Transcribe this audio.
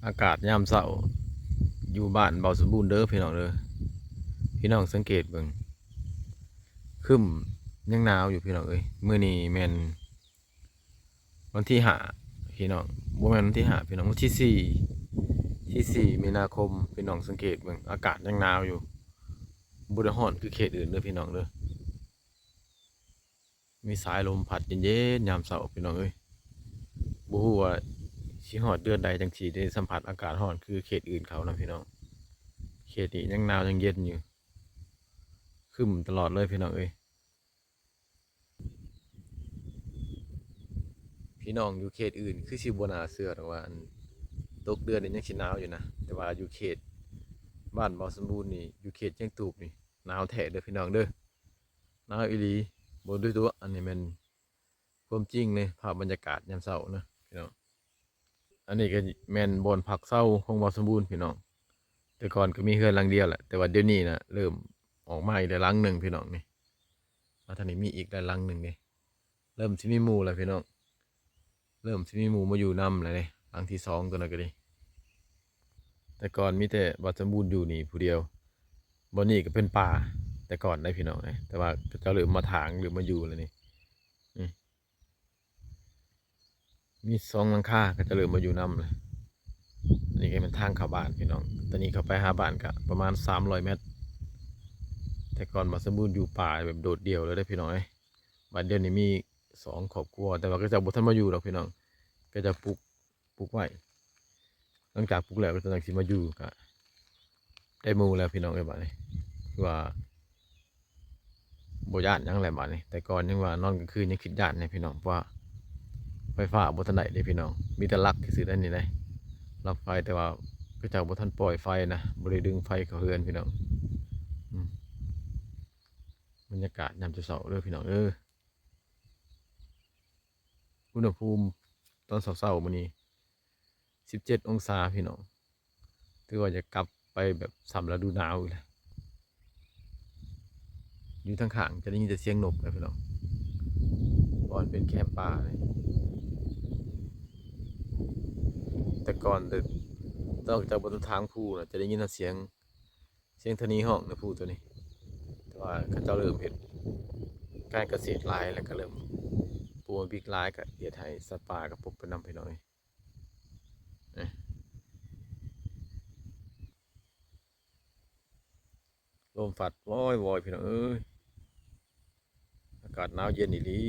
อากาศยามเช้าอยู่บ้านเบาสมบูรณ์เด้อพี่น้องเด้อพี่น้องสังเกตเบิ่งครึ้มยังหนาวอยู่พี่น้องเอ้ยมื้อนี้แม่นวันที่ห้าพี่น้องบ่แม่นวันที่ห้าพี่น้องวันที่สี่มีนาคมพี่น้องสังเกตเบิ่งอากาศยังหนาวอยู่บ่ได้ร้อนคือเขตอื่นเด้อพี่น้องเด้อมีสายลมพัดเย็นๆยามเช้าพี่น้องเอ้ยบ่ฮู้ว่าสิฮอดเดือนใดจังสิได้สัมผัสอากาศร้อนคือเขตอื่นเขานะพี่น้องเขตนี้ยังหนาวยังเย็นอยู่ครึ้มตลอดเลยพี่น้องเอ้ย พี่น้องอยู่เขตอื่นคือสิบ่น่าเชื่อหรอกว่าอันตกเดือนนี่ยังสิหนาวอยู่นะแต่ว่าอยู่เขตบ้านบ่อสมบูรณ์นี่อยู่เขตเชียงตูบนี่หนาวแท้เด้อพี่น้องเด้อหนาวอีหลีบ่ด้วยตัวอันนี้แม่นความจริงเลยภาพบรรยากาศยามเช้านะพี่น้องอันนี้ก็แม่นบ่อนพักเช้าของบ่อสมบูรณ์พี่น้องแต่ก่อนก็มีเฮือนหลังเดียวแหละแต่ว่าเดี๋ยวนี้นะเริ่มออกมาอีกแล้วหลังหนึ่งพี่น้องนี่มาทางนี้มีอีกแล้วหลังหนึ่งนี่เริ่มสิมีหมู่แล้วพี่น้องเริ่มสิมีหมู่มาอยู่นำแล้วนี่หลังที่สองตัวนั้นก็ดี แต่ก่อนมีแต่บ่สมบูรณ์อยู่นี่ผู้เดียวบ่นี่ก็เป็นป่าแต่ก่อนได้พี่น้องนะแต่ว่าเจ้าเริ่มมาถางหรือมาอยู่แล้วนี่นี่มีสองหลังคาก็จะเริ่มมาอยู่นํเลยนี่ก็เป็นทางเข้าบ้านพี่น้องตอนนี้เข้าไปหาบ้านก็ประมาณ300 เมตรแต่ก่อนบ่สมบูรณ์อยู่ป่าแบบโดดเดี่ยวเลยได้พี่น้องบ้านเดียวนี้มี2 ครอบครัวแต่ว่าก็จะบ่ทันมาอยู่หรอกพี่น้องก็จะปลูกไว้หลังจากปลูกแล้วก็จะสิมาอยู่ก็ได้หมู่แล้วพี่น้องบัดนี้คือว่า บ่ย้านหยังแหละบัดนี้แต่ก่อนยังว่านอนกลางคืนยังคิดย้านเนี่ยพี่น้องเพราะว่าไฟฟ้าบ่ทันได้เด้พี่น้องมีแต่ลักซื่อๆนั่นนี่ได้ลักไฟแต่ว่าก็เจ้าบ่ทันปล่อยไฟนะบ่ได้ดึงไฟเข้าเรือนพี่น้องอืมบรรยากาศยามเช้าๆเด้อพี่น้องอุณหภูมิตอนเช้าๆมื้อนี้17 องศาพี่น้องถือว่าจะกลับไปแบบสำฤดูหนาวอีกแล้วอยู่ทางข้างจะได้ยินแต่เสียงนกเลยพี่น้องก่อนเป็นแคมป์ป่าเลยแต่ก่อนต้องจากบนทางภูน่ะจะได้ยินเสียงธนีห้องในภูตัวนี้แต่ว่าเขาเจ้าเริ่มเห็นการเกษตรหลายแล้วก็เริ่มปลูกพริกหลายก็เฮ็ดให้สัตว์ป่ากับพวกเป็นนำพี่น้องเอ้ยลมพัดวอยๆพี่น้องเอ้ยอากาศหนาวเย็นอีหลี